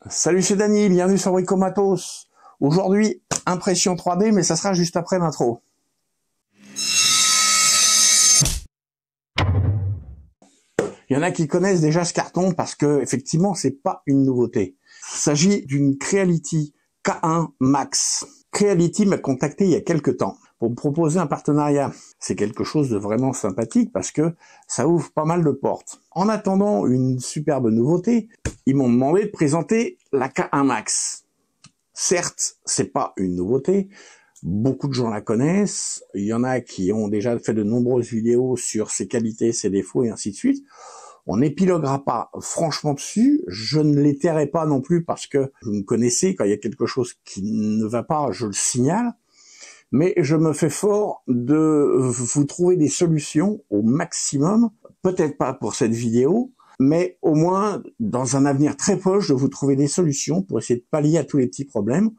Salut, c'est Dany, bienvenue sur Bricomatos. Aujourd'hui, impression 3D, mais ça sera juste après l'intro. Il y en a qui connaissent déjà ce carton parce que, effectivement, c'est pas une nouveauté. Il s'agit d'une Creality K1 Max. Creality m'a contacté il y a quelques temps pour me proposer un partenariat. C'est quelque chose de vraiment sympathique parce que ça ouvre pas mal de portes. En attendant une superbe nouveauté, ils m'ont demandé de présenter la K1 Max. Certes, c'est pas une nouveauté. Beaucoup de gens la connaissent. Il y en a qui ont déjà fait de nombreuses vidéos sur ses qualités, ses défauts et ainsi de suite. On n'épiloguera pas franchement dessus. Je ne les tairai pas non plus parce que vous me connaissez. Quand il y a quelque chose qui ne va pas, je le signale. Mais je me fais fort de vous trouver des solutions au maximum. Peut-être pas pour cette vidéo, mais au moins, dans un avenir très proche, de vous trouver des solutions pour essayer de pallier à tous les petits problèmes.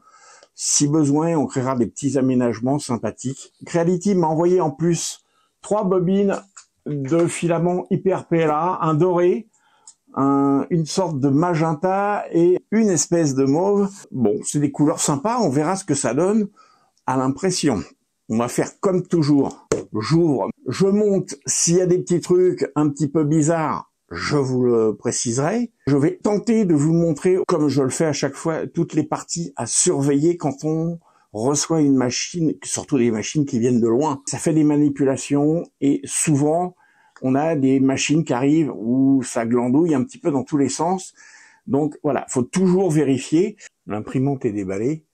Si besoin, on créera des petits aménagements sympathiques. Creality m'a envoyé en plus 3 bobines de filament hyper PLA, un doré, une sorte de magenta et une espèce de mauve. Bon, c'est des couleurs sympas, on verra ce que ça donne à l'impression. On va faire comme toujours. J'ouvre, je monte. S'il y a des petits trucs un petit peu bizarres, je vous le préciserai. Je vais tenter de vous montrer, comme je le fais à chaque fois, toutes les parties à surveiller quand on reçoit une machine, surtout des machines qui viennent de loin. Ça fait des manipulations et souvent, on a des machines qui arrivent où ça glandouille un petit peu dans tous les sens. Donc voilà, faut toujours vérifier. L'imprimante est déballée.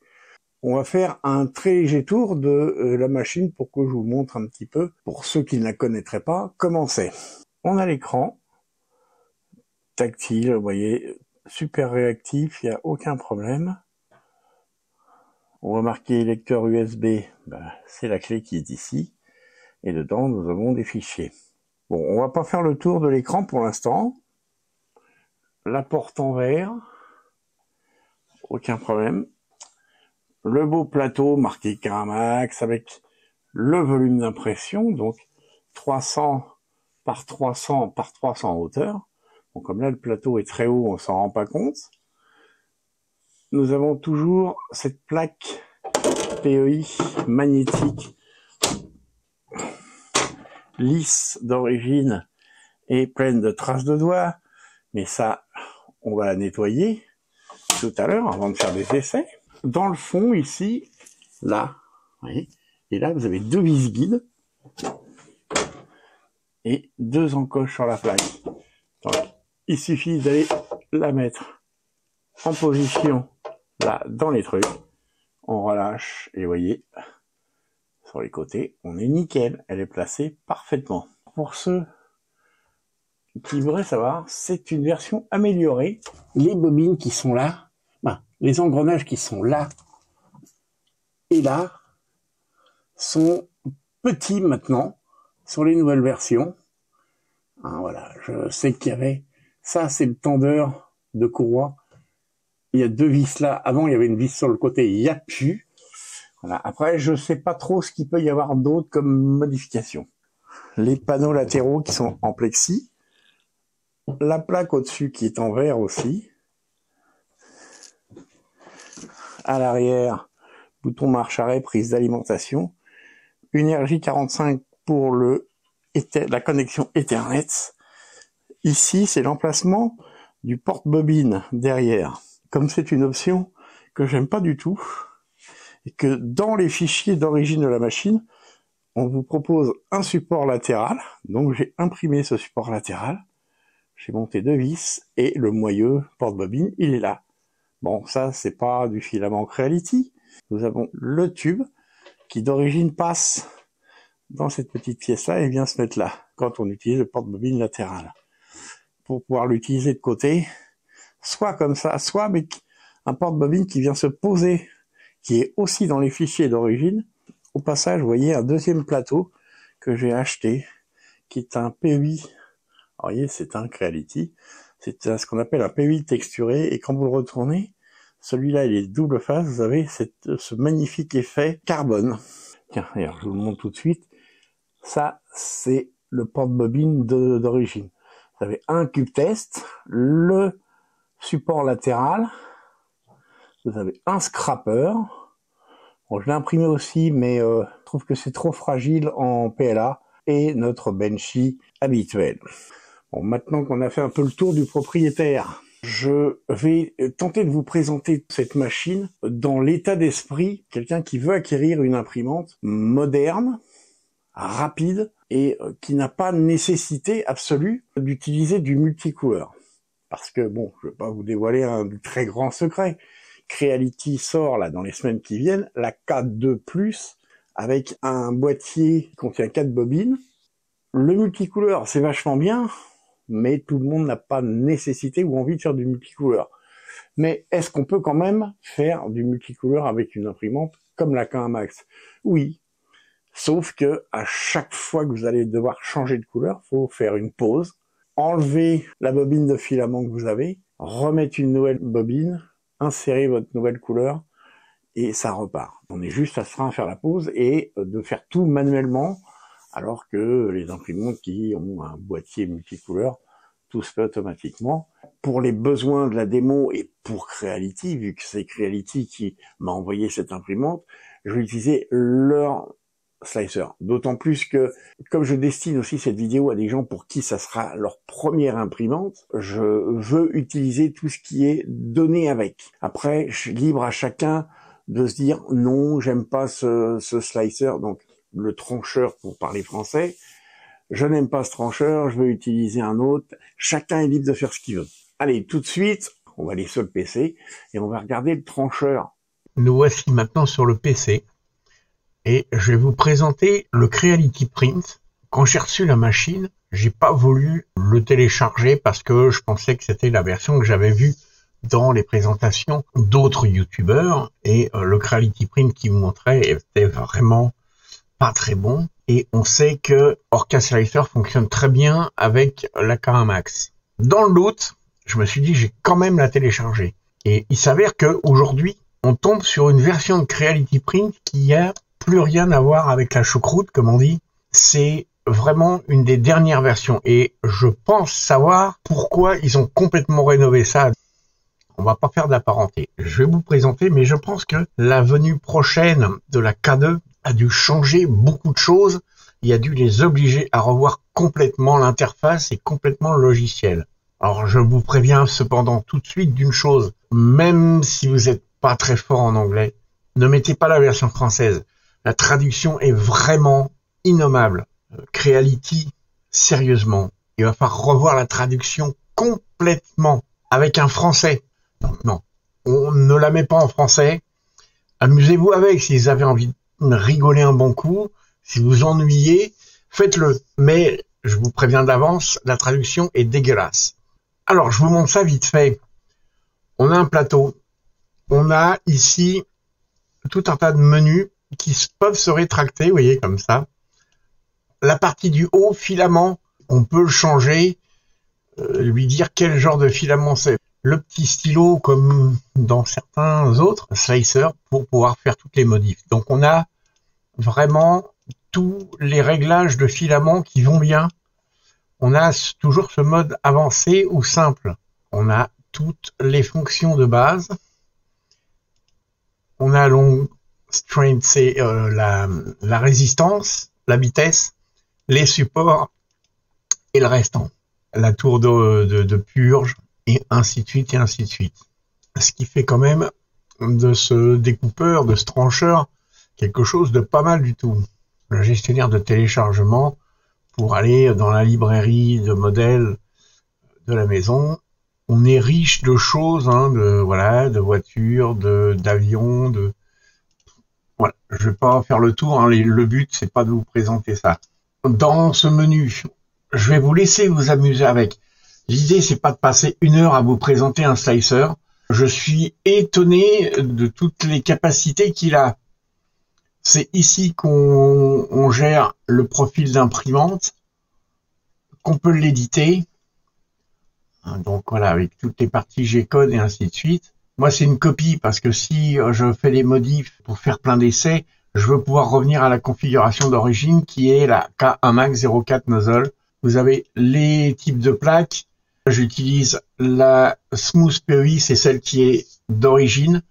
On va faire un très léger tour de la machine pour que je vous montre un petit peu, pour ceux qui ne la connaîtraient pas, comment c'est. On a l'écran tactile, vous voyez, super réactif, il n'y a aucun problème. On va marquer lecteur USB, c'est la clé qui est ici. Et dedans, nous avons des fichiers. Bon, on va pas faire le tour de l'écran pour l'instant. La porte en verre, aucun problème. Le beau plateau marqué K1 Max avec le volume d'impression, donc 300 par 300 par 300 en hauteur. Bon, comme là le plateau est très haut, on s'en rend pas compte. Nous avons toujours cette plaque PEI magnétique lisse d'origine et pleine de traces de doigts, mais ça, on va la nettoyer tout à l'heure avant de faire des essais. Dans le fond, ici, là, vous voyez, et là, vous avez 2 vis-guides et 2 encoches sur la plaque. Donc, il suffit d'aller la mettre en position, là, dans les trucs. On relâche, et vous voyez, sur les côtés, on est nickel. Elle est placée parfaitement. Pour ceux qui voudraient savoir, c'est une version améliorée. Les bobines qui sont là, les engrenages qui sont là et là sont petits maintenant sur les nouvelles versions. Voilà, je sais qu'il y avait ça, c'est le tendeur de courroie. Il y a 2 vis là. Avant, il y avait une vis sur le côté. Il n'y a plus. Voilà. Après, je sais pas trop ce qu'il peut y avoir d'autre comme modification. Les panneaux latéraux qui sont en plexi. La plaque au-dessus qui est en verre aussi. À l'arrière, bouton marche-arrêt, prise d'alimentation. Une RJ45 pour la connexion Ethernet. Ici, c'est l'emplacement du porte-bobine derrière. Comme c'est une option que j'aime pas du tout, et que dans les fichiers d'origine de la machine, on vous propose un support latéral. Donc j'ai imprimé ce support latéral. J'ai monté 2 vis et le moyeu porte-bobine, il est là. Bon, ça, c'est pas du filament Creality. Nous avons le tube qui d'origine passe dans cette petite pièce-là et vient se mettre là, quand on utilise le porte-bobine latéral. Pour pouvoir l'utiliser de côté, soit comme ça, soit avec un porte-bobine qui vient se poser, qui est aussi dans les fichiers d'origine. Au passage, vous voyez un deuxième plateau que j'ai acheté, qui est un PEI. Alors, vous voyez, c'est un Creality. C'est ce qu'on appelle un PEI texturé, et quand vous le retournez, celui-là, il est double face, vous avez ce magnifique effet carbone. Tiens, regarde, je vous le montre tout de suite. Ça, c'est le porte-bobine d'origine. Vous avez un cube test, le support latéral, Vous avez un scrapper. Bon, je l'ai imprimé aussi, mais je trouve que c'est trop fragile en PLA. Et notre Benchy habituel. Bon, maintenant qu'on a fait un peu le tour du propriétaire, je vais tenter de vous présenter cette machine dans l'état d'esprit quelqu'un qui veut acquérir une imprimante moderne, rapide et qui n'a pas nécessité absolue d'utiliser du multicouleur. Parce que bon, je ne vais pas vous dévoiler un très grand secret. Creality sort là dans les semaines qui viennent la K2+, avec un boîtier qui contient 4 bobines. Le multicouleur, c'est vachement bien, mais tout le monde n'a pas nécessité ou envie de faire du multicouleur. Mais est-ce qu'on peut quand même faire du multicouleur avec une imprimante comme la K1 Max? Oui, sauf que à chaque fois que vous allez devoir changer de couleur, il faut faire une pause, enlever la bobine de filament que vous avez, remettre une nouvelle bobine, insérer votre nouvelle couleur, et ça repart. On est juste à se frein à faire la pause et de faire tout manuellement, alors que les imprimantes qui ont un boîtier multicouleur, tout se fait automatiquement. Pour les besoins de la démo et pour Creality, vu que c'est Creality qui m'a envoyé cette imprimante, je vais utiliser leur slicer. D'autant plus que, comme je destine aussi cette vidéo à des gens pour qui ça sera leur première imprimante, je veux utiliser tout ce qui est donné avec. Après, je suis libre à chacun de se dire non, j'aime pas ce slicer, donc le trancheur pour parler français, je n'aime pas ce trancheur, je veux utiliser un autre. Chacun est libre de faire ce qu'il veut. Allez, tout de suite, on va aller sur le PC et on va regarder le trancheur. Nous voici maintenant sur le PC et je vais vous présenter le Creality Print. Quand j'ai reçu la machine, j'ai pas voulu le télécharger parce que je pensais que c'était la version que j'avais vue dans les présentations d'autres youtubeurs et le Creality Print qui vous montrait était vraiment pas très bon. Et on sait que Orca Slicer fonctionne très bien avec la K1 Max. Dans le doute, je me suis dit j'ai quand même la télécharger. Et il s'avère que aujourd'hui, on tombe sur une version de Creality Print qui a plus rien à voir avec la choucroute, comme on dit. C'est vraiment une des dernières versions. Et je pense savoir pourquoi ils ont complètement rénové ça. On va pas faire de la parenté. Je vais vous présenter, mais je pense que la venue prochaine de la K2 a dû changer beaucoup de choses. Il a dû les obliger à revoir complètement l'interface et complètement le logiciel. Alors je vous préviens cependant tout de suite d'une chose. Même si vous n'êtes pas très fort en anglais, ne mettez pas la version française. La traduction est vraiment innommable. Creality, sérieusement, il va falloir revoir la traduction complètement avec un français. Donc non, on ne la met pas en français. Amusez-vous avec si vous avez envie de rigoler un bon coup. Si vous ennuyez, faites-le. Mais je vous préviens d'avance, la traduction est dégueulasse. Alors, je vous montre ça vite fait. On a un plateau. On a ici tout un tas de menus qui peuvent se rétracter, vous voyez, comme ça. La partie du haut, filament, on peut le changer, lui dire quel genre de filament c'est. Le petit stylo, comme dans certains autres slicers, pour pouvoir faire toutes les modifs. Donc, on a vraiment tous les réglages de filament qui vont bien. On a toujours ce mode avancé ou simple. On a toutes les fonctions de base. On a long strength, c'est la résistance, la vitesse, les supports et le restant. La tour de purge et ainsi de suite et ainsi de suite. Ce qui fait quand même de ce découpeur, de ce trancheur, quelque chose de pas mal du tout. Le gestionnaire de téléchargement pour aller dans la librairie de modèles de la maison. On est riche de choses, hein, de voitures, d'avions, voilà. Je vais pas faire le tour, hein, le but c'est pas de vous présenter ça. Dans ce menu, je vais vous laisser vous amuser avec. L'idée c'est pas de passer 1 heure à vous présenter un slicer. Je suis étonné de toutes les capacités qu'il a. C'est ici qu'on gère le profil d'imprimante, qu'on peut l'éditer. Donc voilà, avec toutes les parties G-code et ainsi de suite. Moi, c'est une copie parce que si je fais les modifs pour faire plein d'essais, je veux pouvoir revenir à la configuration d'origine qui est la K1 Max 04 nozzle. Vous avez les types de plaques. J'utilise la Smooth PEI, c'est celle qui est d'origine.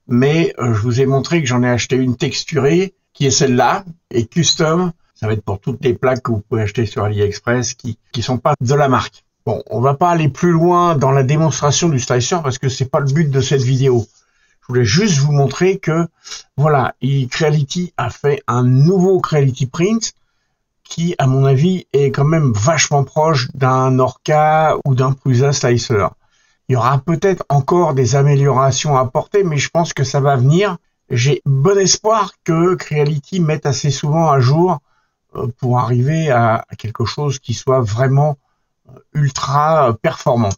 mais je vous ai montré que j'en ai acheté une texturée, qui est celle-là, et custom. Ça va être pour toutes les plaques que vous pouvez acheter sur AliExpress qui sont pas de la marque. Bon, on va pas aller plus loin dans la démonstration du slicer parce que c'est pas le but de cette vidéo. Je voulais juste vous montrer que, voilà, Creality a fait un nouveau Creality Print qui, à mon avis, est quand même vachement proche d'un Orca ou d'un Prusa Slicer. Il y aura peut-être encore des améliorations à apporter, mais je pense que ça va venir. J'ai bon espoir que Creality mette assez souvent à jour pour arriver à quelque chose qui soit vraiment ultra performant.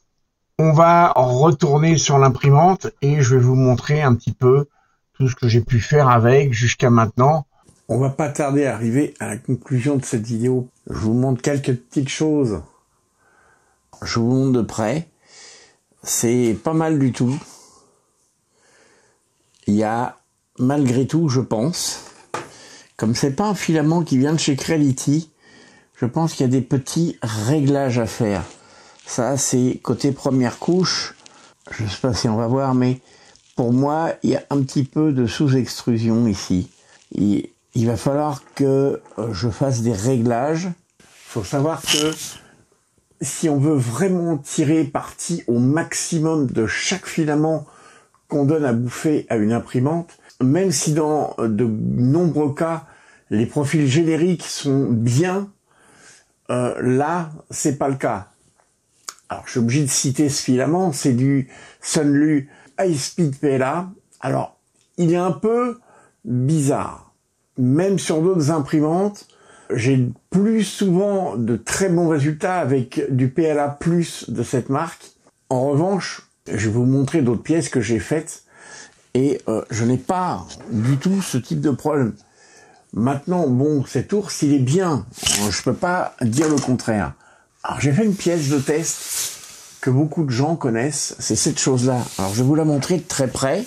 On va retourner sur l'imprimante et je vais vous montrer un petit peu tout ce que j'ai pu faire avec jusqu'à maintenant. On va pas tarder à arriver à la conclusion de cette vidéo. Je vous montre quelques petites choses. Je vous montre de près. C'est pas mal du tout. Il y a, malgré tout, je pense, comme c'est pas un filament qui vient de chez Creality, je pense qu'il y a des petits réglages à faire. Ça, c'est côté première couche. Je sais pas si on va voir, mais pour moi, il y a un petit peu de sous-extrusion ici. Il va falloir que je fasse des réglages. Il faut savoir que si on veut vraiment tirer parti au maximum de chaque filament qu'on donne à bouffer à une imprimante, même si dans de nombreux cas, les profils génériques sont bien, là, c'est pas le cas. Alors, je suis obligé de citer ce filament, c'est du Sunlu High Speed PLA. Alors, il est un peu bizarre. Même sur d'autres imprimantes, j'ai plus souvent de très bons résultats avec du PLA+ de cette marque. En revanche, je vais vous montrer d'autres pièces que j'ai faites et je n'ai pas du tout ce type de problème. Maintenant, bon, cet ours, il est bien. Je peux pas dire le contraire. Alors, j'ai fait une pièce de test que beaucoup de gens connaissent. C'est cette chose-là. Alors, je vais vous la montrer de très près.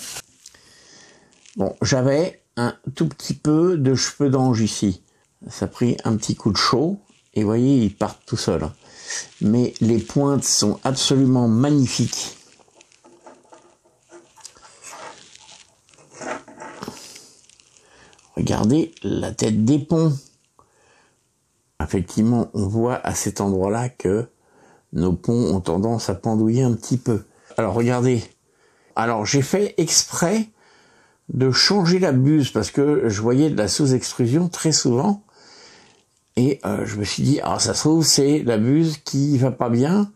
Bon, j'avais un tout petit peu de cheveux d'ange ici. Ça a pris un petit coup de chaud. Et vous voyez, ils partent tout seuls. Mais les pointes sont absolument magnifiques. Regardez la tête des ponts. Effectivement, on voit à cet endroit-là que nos ponts ont tendance à pendouiller un petit peu. Alors, regardez. Alors, j'ai fait exprès de changer la buse parce que je voyais de la sous-extrusion très souvent. Et je me suis dit, ah, ça se trouve, c'est la buse qui va pas bien.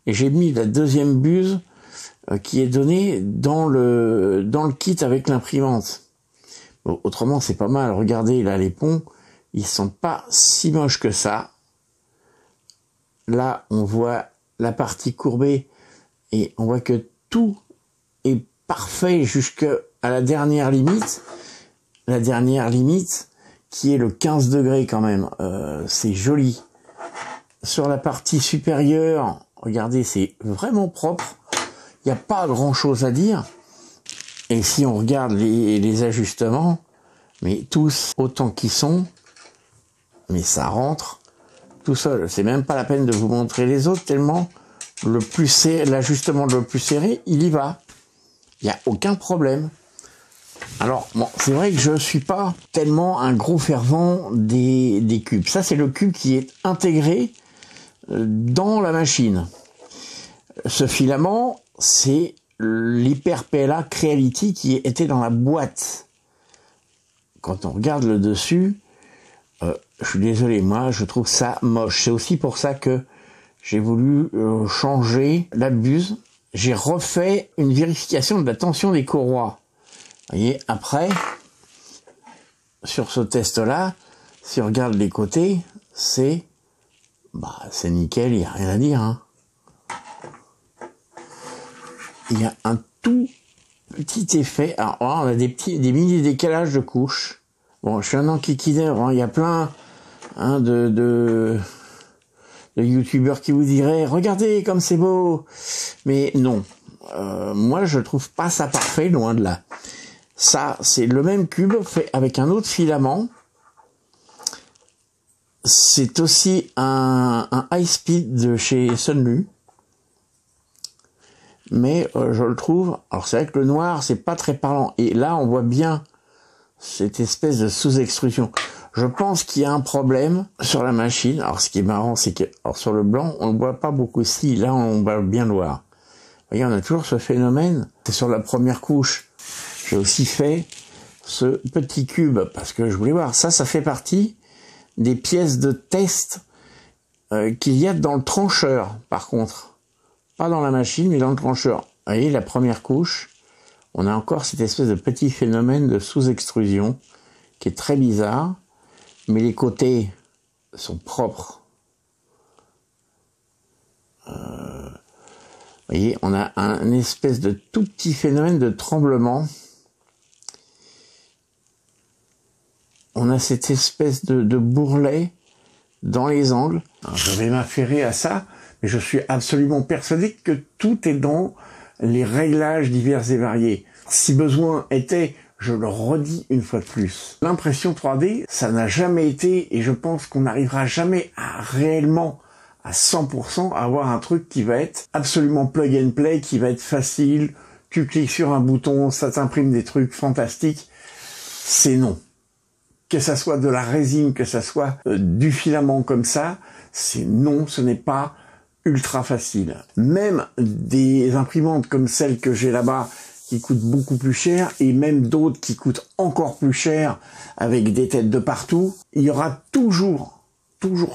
Et j'ai mis la deuxième buse qui est donnée dans le kit avec l'imprimante. Bon, autrement, c'est pas mal. Regardez, là, les ponts, ils sont pas si moches que ça. Là, on voit la partie courbée et on voit que tout est parfait jusqu'à la dernière limite. La dernière limite qui est le 15 degrés quand même. C'est joli. Sur la partie supérieure, regardez, c'est vraiment propre. Il n'y a pas grand chose à dire. Et si on regarde les ajustements, mais tous autant qu'ils sont, mais ça rentre tout seul. C'est même pas la peine de vous montrer les autres, tellement l'ajustement le plus serré, il y va. Il n'y a aucun problème. Alors, bon, c'est vrai que je suis pas tellement un gros fervent des cubes. Ça, c'est le cube qui est intégré dans la machine. Ce filament, c'est l'Hyper PLA Creality qui était dans la boîte. Quand on regarde le dessus, je suis désolé, moi je trouve ça moche. C'est aussi pour ça que j'ai voulu changer la buse. J'ai refait une vérification de la tension des courroies. Vous voyez, après, sur ce test-là, si on regarde les côtés, c'est nickel, il n'y a rien à dire, hein. Il y a un tout petit effet. Alors, on a des mini décalages de couches. Bon, je suis un enquiquineur, hein. Il y a plein de youtubeurs qui vous diraient, regardez comme c'est beau. Mais non, moi je trouve pas ça parfait, loin de là. Ça, c'est le même cube fait avec un autre filament. C'est aussi un high speed de chez Sunlu. mais je le trouve, alors c'est vrai que le noir, c'est pas très parlant. Et là, on voit bien cette espèce de sous-extrusion. Je pense qu'il y a un problème sur la machine. Alors, ce qui est marrant, c'est que alors, sur le blanc, on ne voit pas beaucoup. Si, là, on va bien le voir. Vous voyez, on a toujours ce phénomène. C'est sur la première couche. J'ai aussi fait ce petit cube, parce que je voulais voir. Ça fait partie des pièces de test qu'il y a dans le trancheur, par contre. Pas dans la machine, mais dans le trancheur. Vous voyez, la première couche, on a encore cette espèce de petit phénomène de sous-extrusion qui est très bizarre, mais les côtés sont propres. Vous voyez, on a un espèce de tout petit phénomène de tremblement. On a cette espèce de bourrelet dans les angles. Alors, je vais m'affairer à ça, mais je suis absolument persuadé que tout est dans les réglages divers et variés. Si besoin était, je le redis une fois de plus, l'impression 3D, ça n'a jamais été, et je pense qu'on n'arrivera jamais à réellement, à 100%, avoir un truc qui va être absolument plug and play, qui va être facile, tu cliques sur un bouton, ça t'imprime des trucs fantastiques. C'est non. Que ça soit de la résine, que ça soit du filament comme ça, c'est non, ce n'est pas ultra facile. Même des imprimantes comme celle que j'ai là-bas, qui coûtent beaucoup plus cher, et même d'autres qui coûtent encore plus cher, avec des têtes de partout, il y aura toujours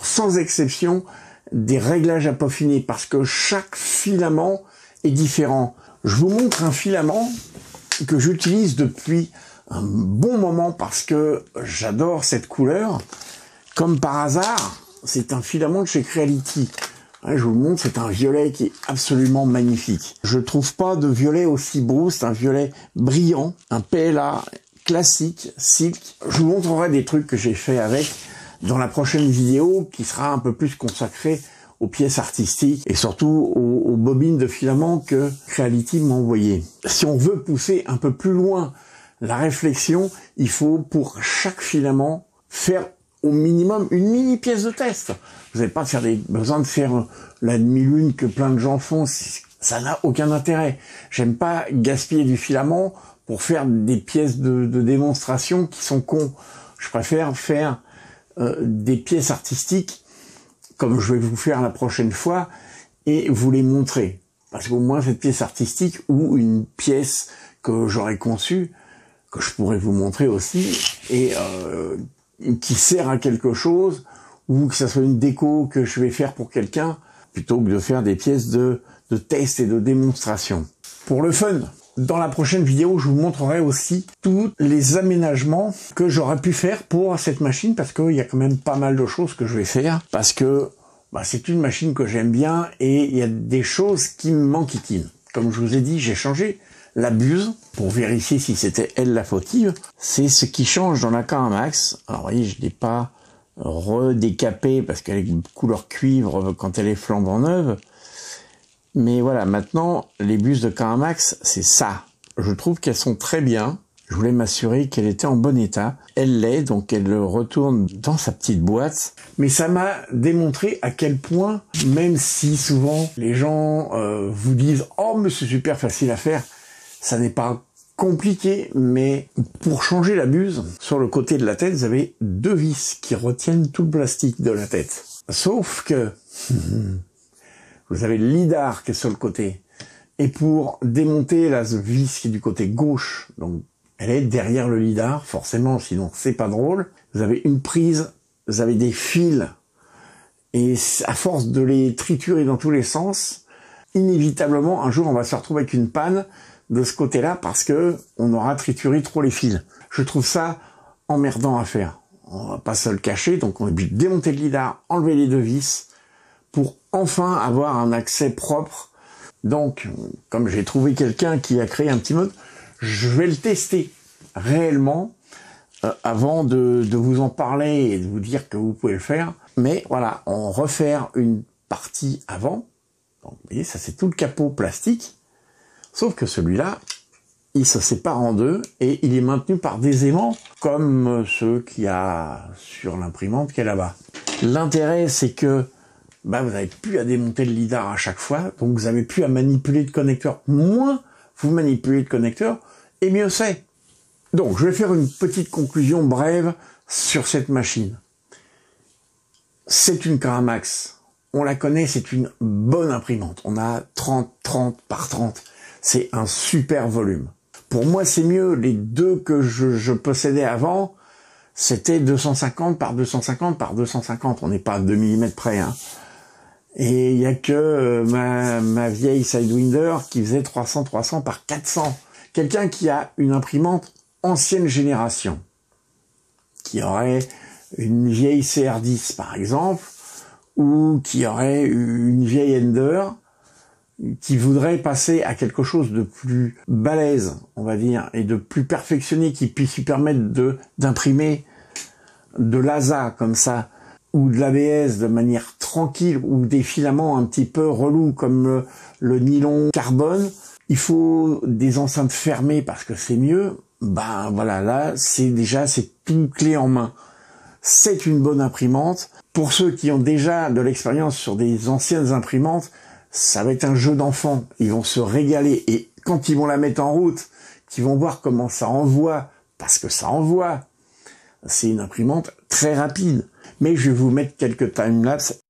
sans exception, des réglages à peaufiner, parce que chaque filament est différent. Je vous montre un filament que j'utilise depuis un bon moment, parce que j'adore cette couleur. Comme par hasard, c'est un filament de chez Creality. Je vous le montre, c'est un violet qui est absolument magnifique. Je trouve pas de violet aussi beau, c'est un violet brillant, un PLA classique, silk. Je vous montrerai des trucs que j'ai fait avec dans la prochaine vidéo, qui sera un peu plus consacrée aux pièces artistiques et surtout aux bobines de filaments que Creality m'a envoyé. Si on veut pousser un peu plus loin la réflexion, il faut pour chaque filament faire au minimum une mini pièce de test. Vous n'avez pas besoin de faire la demi-lune que plein de gens font, ça n'a aucun intérêt. J'aime pas gaspiller du filament pour faire des pièces de démonstration qui sont cons. Je préfère faire des pièces artistiques, comme je vais vous faire la prochaine fois, et vous les montrer. Parce qu'au moins cette pièce artistique, ou une pièce que j'aurais conçue, que je pourrais vous montrer aussi, et qui sert à quelque chose, ou que ça soit une déco que je vais faire pour quelqu'un, plutôt que de faire des pièces de test et de démonstration. Pour le fun, dans la prochaine vidéo, je vous montrerai aussi tous les aménagements que j'aurais pu faire pour cette machine, parce qu'il y a quand même pas mal de choses que je vais faire, parce que c'est une machine que j'aime bien, et il y a des choses qui m'enquiquinent. Comme je vous ai dit, j'ai changé la buse pour vérifier si c'était elle la fautive. C'est ce qui change dans la K1 Max. Alors vous voyez, je l'ai pas redécapé parce qu'elle est couleur cuivre quand elle est flambant neuve. Mais voilà, maintenant, les buses de K1 Max, c'est ça. Je trouve qu'elles sont très bien. Je voulais m'assurer qu'elle était en bon état. Elle l'est, donc elle le retourne dans sa petite boîte. Mais ça m'a démontré à quel point, même si souvent les gens vous disent « Oh, mais c'est super facile à faire », ça n'est pas compliqué, mais pour changer la buse, sur le côté de la tête, vous avez deux vis qui retiennent tout le plastique de la tête. Sauf que vous avez le lidar qui est sur le côté. Et pour démonter la vis qui est du côté gauche, donc elle est derrière le lidar, forcément, sinon c'est pas drôle, vous avez une prise, vous avez des fils, et à force de les triturer dans tous les sens, inévitablement, un jour, on va se retrouver avec une panne de ce côté-là parce que on aura trituré trop les fils. Je trouve ça emmerdant à faire. On va pas se le cacher, donc on est obligé de démonter le lidar, enlever les deux vis pour enfin avoir un accès propre. Donc, comme j'ai trouvé quelqu'un qui a créé un petit mode, je vais le tester réellement avant de vous en parler et de vous dire que vous pouvez le faire. Mais voilà, on refaire une partie avant. Donc, vous voyez, ça c'est tout le capot plastique. Sauf que celui-là, il se sépare en deux et il est maintenu par des aimants comme ceux qu'il y a sur l'imprimante qui est là-bas. L'intérêt, c'est que bah vous n'avez plus à démonter le lidar à chaque fois, donc vous n'avez plus à manipuler de connecteur. Moins vous manipulez de connecteur, et mieux c'est. Donc je vais faire une petite conclusion brève sur cette machine. C'est une Karamax. On la connaît, c'est une bonne imprimante. On a 30 par 30. C'est un super volume. Pour moi, c'est mieux. Les deux que je possédais avant, c'était 250 par 250 par 250. On n'est pas à 2 mm près, hein. Et il y a que ma vieille Sidewinder qui faisait 300 par 400. Quelqu'un qui a une imprimante ancienne génération, qui aurait une vieille CR10 par exemple, ou qui aurait une vieille Ender, qui voudrait passer à quelque chose de plus balèze, on va dire, et de plus perfectionné, qui puisse lui permettre d'imprimer de l'ASA comme ça, ou de l'ABS de manière tranquille, ou des filaments un petit peu relous comme le nylon carbone, il faut des enceintes fermées parce que c'est mieux. Ben voilà, là c'est tout clé en main. C'est une bonne imprimante. Pour ceux qui ont déjà de l'expérience sur des anciennes imprimantes, ça va être un jeu d'enfant. Ils vont se régaler, et quand ils vont la mettre en route, qu'ils vont voir comment ça envoie, parce que ça envoie, c'est une imprimante très rapide. Mais je vais vous mettre quelques timelapses.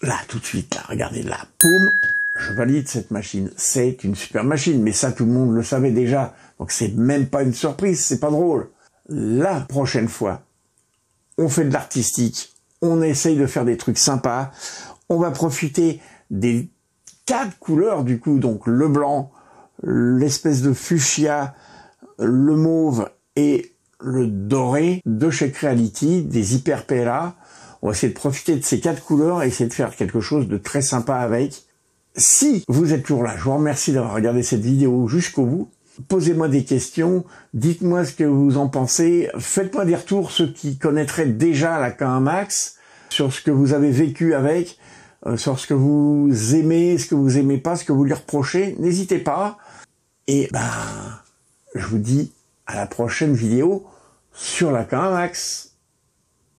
Là, tout de suite, là, regardez, là, poum, je valide cette machine. C'est une super machine, mais ça, tout le monde le savait déjà. Donc, c'est même pas une surprise, c'est pas drôle. La prochaine fois, on fait de l'artistique, on essaye de faire des trucs sympas, on va profiter des 4 couleurs, du coup, donc le blanc, l'espèce de fuchsia, le mauve et le doré de chez Creality, des Hyper PLA. On va essayer de profiter de ces 4 couleurs et essayer de faire quelque chose de très sympa avec. Si vous êtes toujours là, je vous remercie d'avoir regardé cette vidéo jusqu'au bout. Posez-moi des questions, dites-moi ce que vous en pensez, faites-moi des retours, ceux qui connaîtraient déjà la K1 Max, sur ce que vous avez vécu avec, sur ce que vous aimez, ce que vous aimez pas, ce que vous lui reprochez, n'hésitez pas. Et je vous dis à la prochaine vidéo sur la K1 Max.